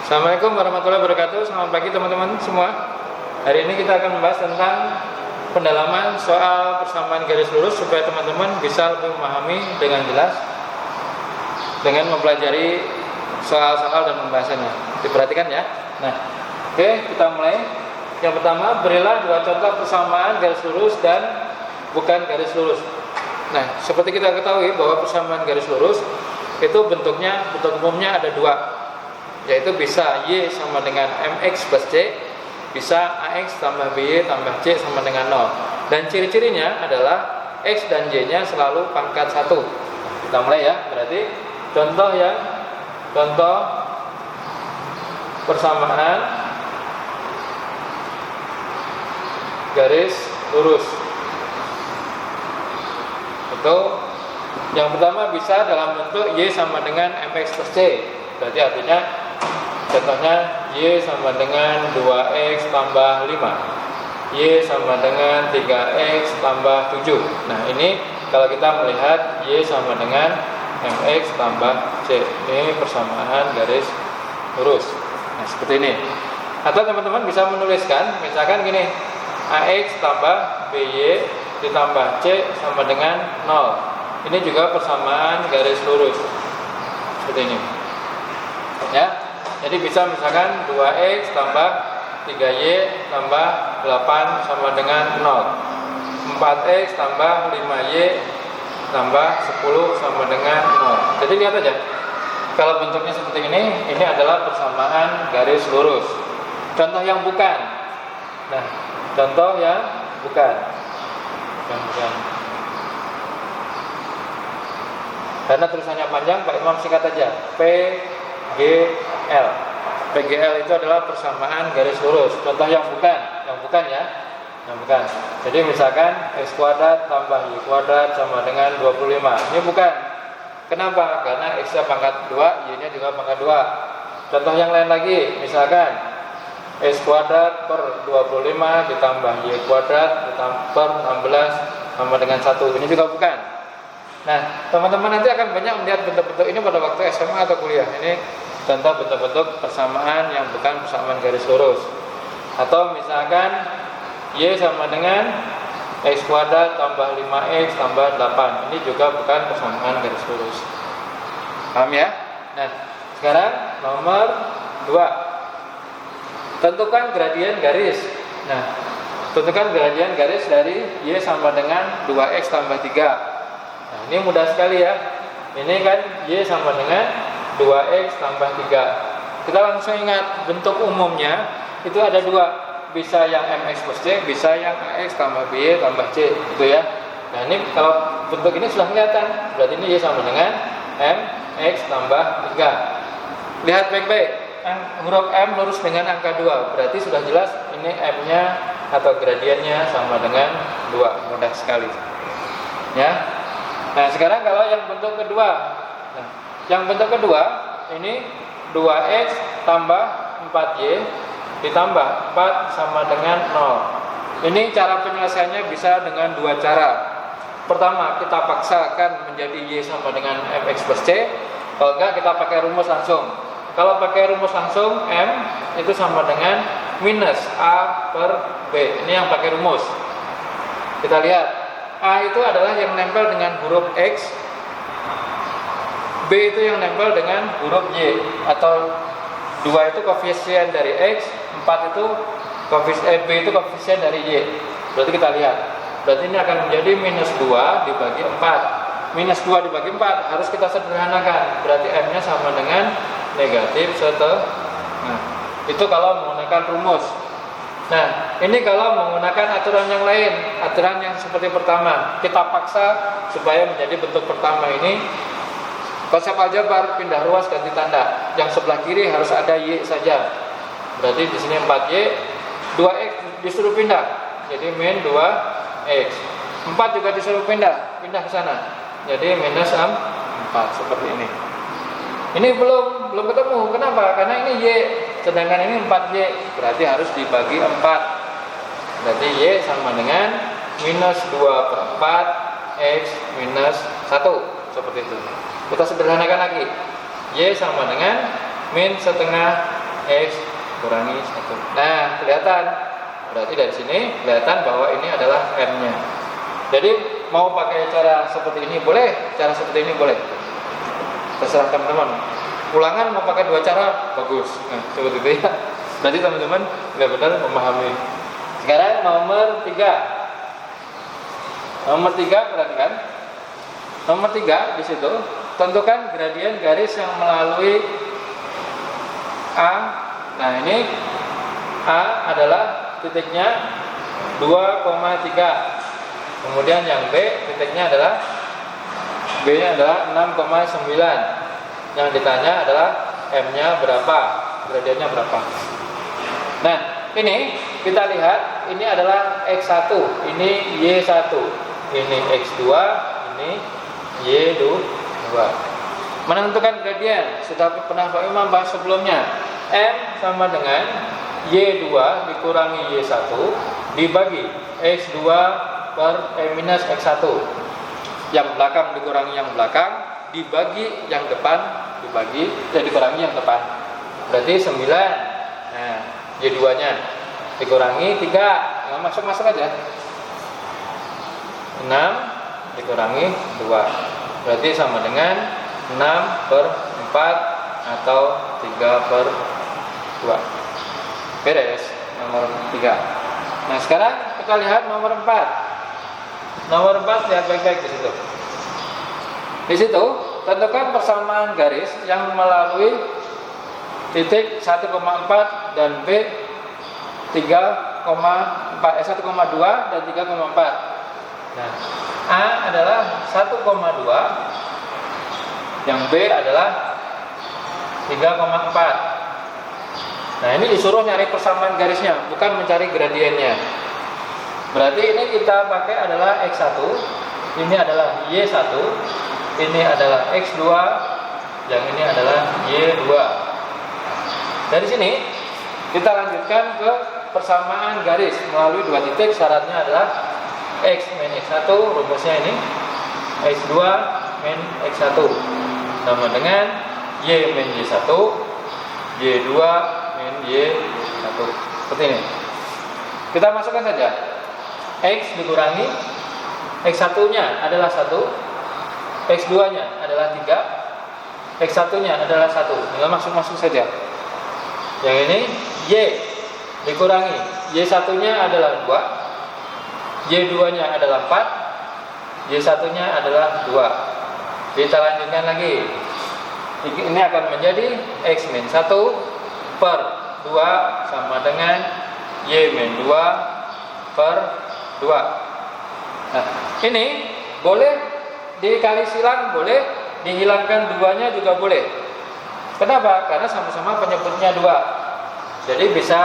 Assalamualaikum warahmatullahi wabarakatuh. Selamat pagi teman-teman semua. Hari ini kita akan membahas tentang pendalaman soal persamaan garis lurus supaya teman-teman bisa lebih memahami dengan jelas dengan mempelajari soal-soal dan pembahasannya. Diperhatikan ya. Nah, oke, kita mulai. Yang pertama, berilah dua contoh persamaan garis lurus dan bukan garis lurus. Nah, seperti kita ketahui bahwa persamaan garis lurus itu bentuk umumnya ada dua, yaitu bisa Y sama dengan MX plus C, bisa AX tambah BY tambah C sama dengan 0. Dan ciri-cirinya adalah X dan Y nya selalu pangkat 1. Kita mulai ya. Berarti contoh persamaan garis lurus itu yang pertama bisa dalam bentuk Y sama dengan MX plus C. Berarti artinya contohnya Y sama dengan 2X tambah 5, Y sama dengan 3X tambah 7. Nah, ini kalau kita melihat Y sama dengan MX tambah C, ini persamaan garis lurus. Nah, seperti ini. Atau teman-teman bisa menuliskan misalkan gini, AX tambah BY ditambah C sama dengan 0. Ini juga persamaan garis lurus. Seperti ini. Ya. Jadi bisa misalkan 2X tambah 3Y tambah 8 sama dengan 0, 4X tambah 5Y tambah 10 sama dengan 0. Jadi lihat aja, kalau bentuknya seperti ini adalah persamaan garis lurus. Contoh yang bukan. Nah, contoh yang bukan. Karena tulisannya panjang, Pak Imam singkat aja. PGL. PGL itu adalah persamaan garis lurus. Contoh yang bukan ya. Yang bukan. Jadi misalkan X kuadrat tambah Y kuadrat sama dengan 25. Ini bukan. Kenapa? Karena X-nya pangkat 2, Y-nya juga pangkat 2. Contoh yang lain lagi, misalkan X kuadrat per 25 ditambah Y kuadrat per 16 sama dengan 1. Ini juga bukan. Nah, teman-teman nanti akan banyak melihat bentuk-bentuk ini pada waktu SMA atau kuliah. Ini contoh bentuk-bentuk persamaan yang bukan persamaan garis lurus. Atau misalkan Y sama dengan X kuadrat tambah 5X tambah 8. Ini juga bukan persamaan garis lurus. Paham ya? Nah, sekarang nomor 2. Tentukan gradien garis. Nah, tentukan gradien garis dari Y sama dengan 2X tambah 3. Nah, ini mudah sekali ya. Ini kan Y sama dengan 2X tambah 3. Kita langsung ingat bentuk umumnya itu ada dua. Bisa yang MX plus C, bisa yang AX tambah BY tambah C, gitu ya. Nah, ini kalau bentuk ini sudah kelihatan. Berarti ini Y sama dengan MX tambah 3. Lihat baik-baik. Huruf M lurus dengan angka 2. Berarti sudah jelas ini M-nya atau gradiennya sama dengan 2. Mudah sekali. Ya. Nah, sekarang kalau yang bentuk kedua. Nah, yang bentuk kedua ini 2X tambah 4Y ditambah 4 sama dengan 0. Ini cara penyelesaiannya bisa dengan dua cara. Pertama, kita paksakan menjadi Y sama dengan MX plus C. Kalau enggak, kita pakai rumus langsung. Kalau pakai rumus langsung, M itu sama dengan minus A per B. Ini yang pakai rumus. Kita lihat, A itu adalah yang nempel dengan huruf X, B itu yang nempel dengan huruf Y, atau 2 itu koefisien dari X, 4 itu B itu koefisien dari Y. Berarti kita lihat, berarti ini akan menjadi minus 2 dibagi 4. Minus 2 dibagi 4 harus kita sederhanakan. Berarti M-nya sama dengan negatif setengah. Nah, itu kalau menggunakan rumus. Nah, ini kalau menggunakan aturan yang lain, aturan yang seperti pertama, kita paksa supaya menjadi bentuk pertama ini. Konsep aljabar pindah ruas ganti tanda. Yang sebelah kiri harus ada Y saja. Berarti di sini 4Y, 2X disuruh pindah. Jadi min 2X. 4 juga disuruh pindah ke sana. Jadi minus 4 seperti ini. Ini belum ketemu. Kenapa? Karena ini Y, sedangkan ini 4Y. Berarti harus dibagi 4. Berarti Y sama dengan minus 2 per 4 X minus 1. Seperti itu. Kita sederhanakan lagi. Y sama dengan min setengah X kurangi 1. Nah, kelihatan. Berarti dari sini kelihatan bahwa ini adalah M-nya. Jadi mau pakai cara seperti ini boleh, cara seperti ini boleh. Terserah teman-teman. Ulangan mau pakai dua cara bagus. Nah, seperti itu ya. Berarti teman-teman benar-benar memahami. Sekarang nomor 3. Nomor 3 perhatikan. Nomor 3 di situ tentukan gradien garis yang melalui A. Nah, ini A adalah titiknya 2,3. Kemudian yang B titiknya adalah B-nya adalah 6,9. Yang ditanya adalah M-nya berapa, gradiennya berapa. Nah, ini kita lihat, ini adalah X1, ini Y1, ini X2, ini Y2. Menentukan gradien, sudah pernah Pak Imam bahas sebelumnya. M sama dengan Y2 dikurangi Y1 dibagi X2 per minus X1. Yang belakang dikurangi yang belakang, dibagi yang depan, dikurangi yang depan. Berarti 9. Nah, Y2 nya dikurangi 3. Nah, masuk aja. 6 dikurangi 2. Berarti sama dengan 6 per 4 atau 3 per 2. Beres nomor 3. Nah, sekarang kita lihat nomor 4. Nomor 4 lihat baik-baik di situ. Di situ tentukan persamaan garis yang melalui titik 1,4 dan B 1,2 dan 3,4. Nah, A adalah 1,2, yang B adalah 3,4. Nah, ini disuruh nyari persamaan garisnya, bukan mencari gradiennya. Berarti ini kita pakai adalah X1, ini adalah Y1, ini adalah X2, yang ini adalah Y2. Dari sini kita lanjutkan ke persamaan garis melalui dua titik. Syaratnya adalah X min X1, rumusnya ini X2 min X1 sama dengan Y min Y1, Y2 min Y1. Seperti ini. Kita masukkan saja. X dikurangi X1 nya adalah 1, X2 nya adalah 3, X1 nya adalah 1. Tinggal masuk saja. Yang ini Y dikurangi Y1 nya adalah 2, Y2 nya adalah 4, Y1 nya adalah 2. Kita lanjutkan lagi. Ini akan menjadi X min 1 per 2 sama dengan Y min 2 per 2. Nah, ini boleh dikali silang, boleh dihilangkan 2-nya juga boleh. Kenapa? Karena sama-sama penyebutnya 2. Jadi bisa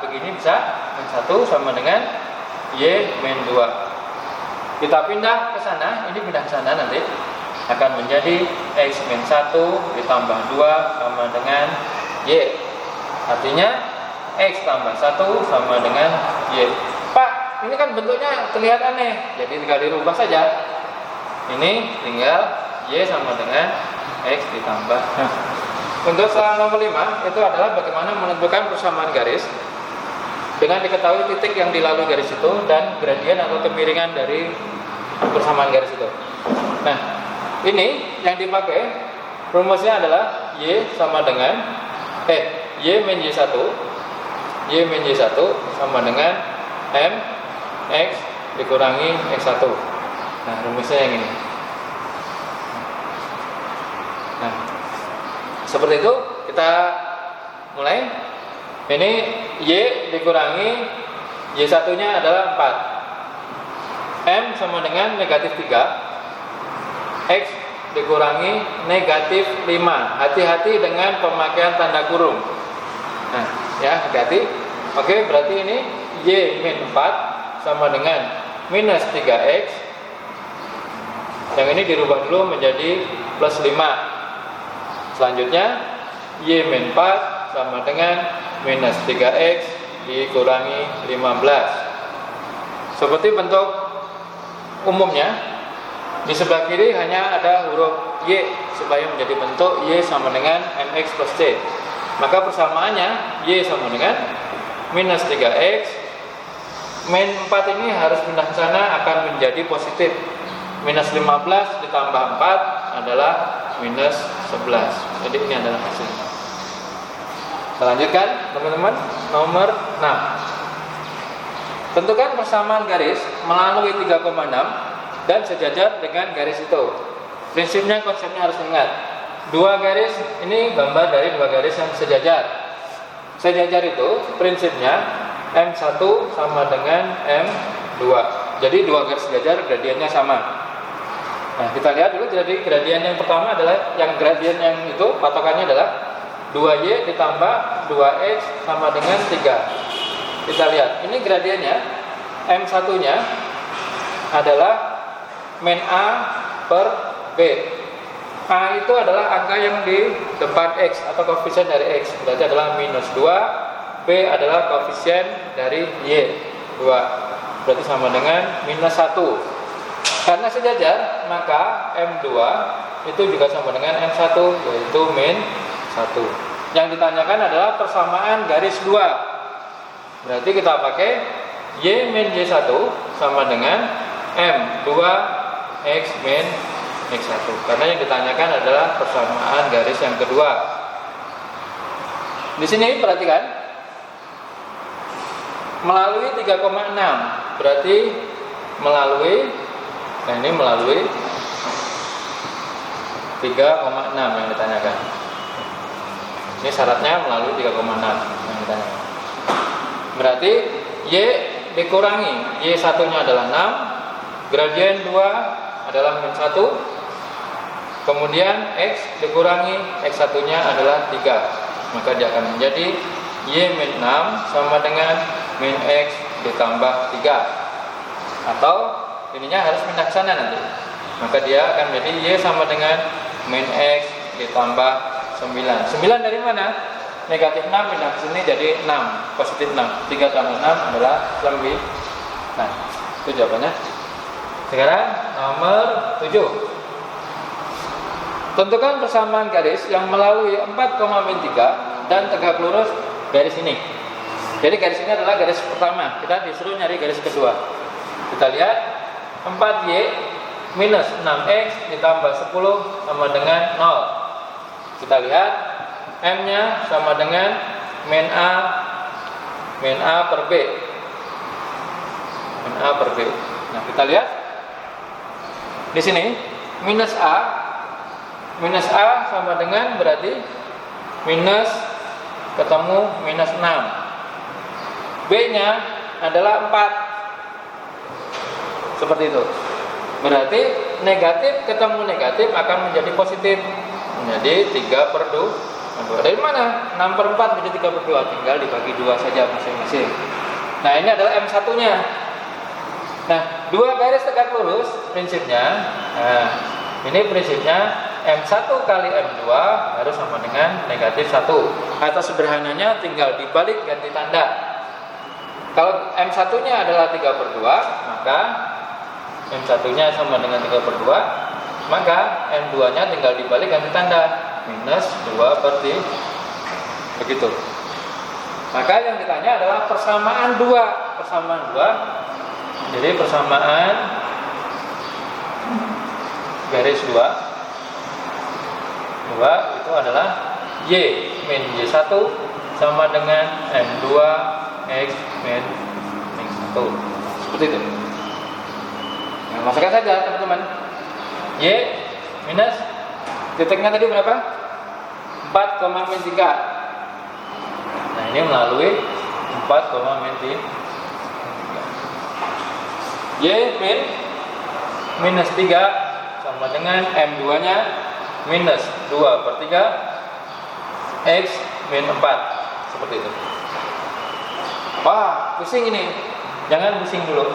begini, bisa min 1 sama dengan Y min 2. Kita pindah ke sana, ini pindah ke sana nanti akan menjadi X min 1 ditambah 2 sama dengan Y. Artinya X tambah 1 sama dengan Y. Pak, ini kan bentuknya terlihat aneh, jadi tinggal dirubah saja. Ini tinggal Y sama dengan X ditambah. Untuk soal nomor 5 itu adalah bagaimana menentukan persamaan garis dengan diketahui titik yang dilalui garis itu dan gradien atau kemiringan dari persamaan garis itu. Nah, ini yang dipakai rumusnya adalah Y sama dengan Y min Y1, Y min Y1 sama dengan M X dikurangi X1. Nah, rumusnya yang ini. Nah, seperti itu kita mulai. Ini Y dikurangi Y1 nya adalah 4. M sama dengan negatif 3. X dikurangi negatif 5. Hati-hati dengan pemakaian tanda kurung. Nah, ya, hati-hati. Oke, berarti ini Y min 4 sama dengan minus 3X. Yang ini dirubah dulu menjadi plus 5. Selanjutnya Y min 4 sama dengan minus 3X dikurangi 15. Seperti bentuk umumnya, di sebelah kiri hanya ada huruf Y supaya menjadi bentuk Y sama dengan MX plus C. Maka persamaannya Y sama dengan minus 3X. Min 4 ini harus pindah ke sana, akan menjadi positif. Minus 15 ditambah 4 adalah minus 11. Jadi ini adalah hasilnya. Kita lanjutkan teman-teman. Nomor 6. Tentukan persamaan garis melalui 3,6 dan sejajar dengan garis itu. Prinsipnya, konsepnya harus ingat. Dua garis ini gambar dari dua garis yang sejajar. Sejajar itu prinsipnya M1 sama dengan M2. Jadi dua garis sejajar gradiennya sama. Nah, kita lihat dulu. Jadi gradien yang pertama adalah yang gradien yang itu patokannya adalah 2Y ditambah 2X sama dengan 3. Kita lihat, ini gradiennya. M1-nya adalah min A per B. A itu adalah angka yang di depan X atau koefisien dari X. Berarti adalah minus 2. B adalah koefisien dari Y, 2. Berarti sama dengan minus 1. Karena sejajar, maka M2 itu juga sama dengan M1, yaitu min 1. Yang ditanyakan adalah persamaan garis 2. Berarti kita pakai Y min Y1 sama dengan M2 X min X1. Karena yang ditanyakan adalah persamaan garis yang kedua. Di sini perhatikan, melalui 3,6 berarti melalui, nah ini melalui 3,6 yang ditanyakan. Ini syaratnya melalui 3,6 yang ditanyakan. Berarti Y dikurangi, Y1 nya adalah 6, gradien 2 adalah min 1, kemudian X dikurangi, X1 nya adalah 3. Maka dia akan menjadi Y min 6 sama dengan min X ditambah 3. Atau ininya harus pindah ke sana nanti. Maka dia akan menjadi Y sama dengan min X ditambah 9. 9 dari mana? Negatif 6 pindah ke sini jadi 6, positif 6. 3 tambah 6 adalah lebih. Nah, itu jawabannya. Sekarang nomor 7. Tentukan persamaan garis yang melalui 4,3 dan tegak lurus garis ini. Jadi garis ini adalah garis pertama. Kita disuruh nyari garis kedua. Kita lihat 4Y minus 6X ditambah 10 sama dengan 0. Kita lihat M-nya sama dengan min A per B. Min A per B. Nah, kita lihat di sini minus A sama dengan berarti minus ketemu minus 6. B-nya adalah 4. Seperti itu. Berarti negatif ketemu negatif akan menjadi positif. Menjadi 3 per 2. Dari mana? 6 per 4 menjadi 3 per 2. Tinggal dibagi 2 saja masing-masing. Nah, ini adalah M1-nya. Nah, dua garis tegak lurus prinsipnya. Nah, ini prinsipnya M1 kali M2 harus sama dengan negatif 1. Atau sederhananya tinggal dibalik ganti tanda. Kalau M1-nya adalah 3 per 2, maka M1-nya sama dengan 3 per 2, maka M2-nya tinggal dibalik ganti tanda. Minus 2 per 3. Begitu. Maka yang ditanya adalah persamaan 2. Persamaan 2. Jadi persamaan garis 2 itu adalah Y min Y1 sama dengan M2 X min X1. Seperti itu. Nah, masukkan saja teman-teman. Y minus titiknya tadi berapa? 4,3. Nah, ini melalui 4,3. Y min minus 3 sama dengan M2 nya minus 2 per 3 X min 4. Seperti itu. Wah, pusing ini. Jangan pusing dulu.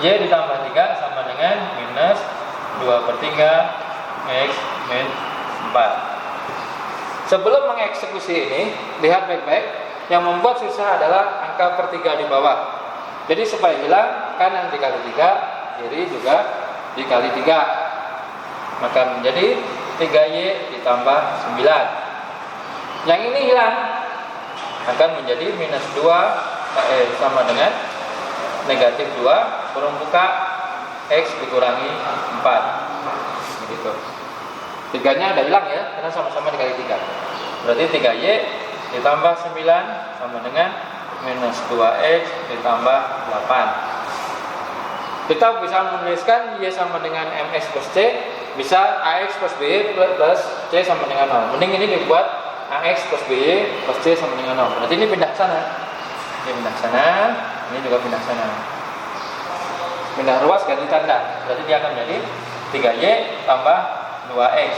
Y ditambah 3 sama dengan minus 2 per 3 X min 4. Sebelum mengeksekusi ini, lihat baik-baik. Yang membuat susah adalah angka per 3 di bawah. Jadi supaya hilang, kanan dikali 3, kiri juga dikali 3. Maka menjadi 3Y ditambah 9. Yang ini hilang. akan menjadi minus 2 sama dengan negatif 2 kurung buka X dikurangi 4 begitu. 3 nya udah hilang ya, karena sama-sama dikali 3. Berarti 3Y ditambah 9 sama dengan minus 2X ditambah 8. Kita bisa menuliskan Y sama dengan MX plus C, bisa AX plus BY plus C sama dengan 0. Mending ini dibuat AX plus BY plus C sama dengan 0. Berarti ini pindah ke sana. Ini pindah ke sana, ini juga pindah ke sana. Pindah ruas ganti tanda. Berarti dia akan menjadi 3Y tambah 2X.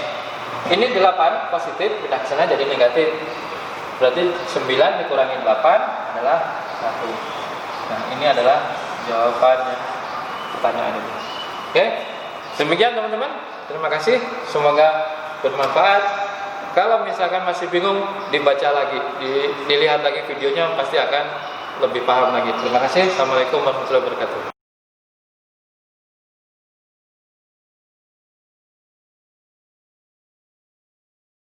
Ini 8 positif, pindah ke sana jadi negatif. Berarti 9 dikurangi 8 adalah 1. Nah, ini adalah jawabannya pertanyaan ini. Oke, demikian teman-teman. Terima kasih, semoga bermanfaat. Kalau misalkan masih bingung, dibaca lagi, dilihat lagi videonya, pasti akan lebih paham lagi. Terima kasih. Assalamualaikum warahmatullahi wabarakatuh.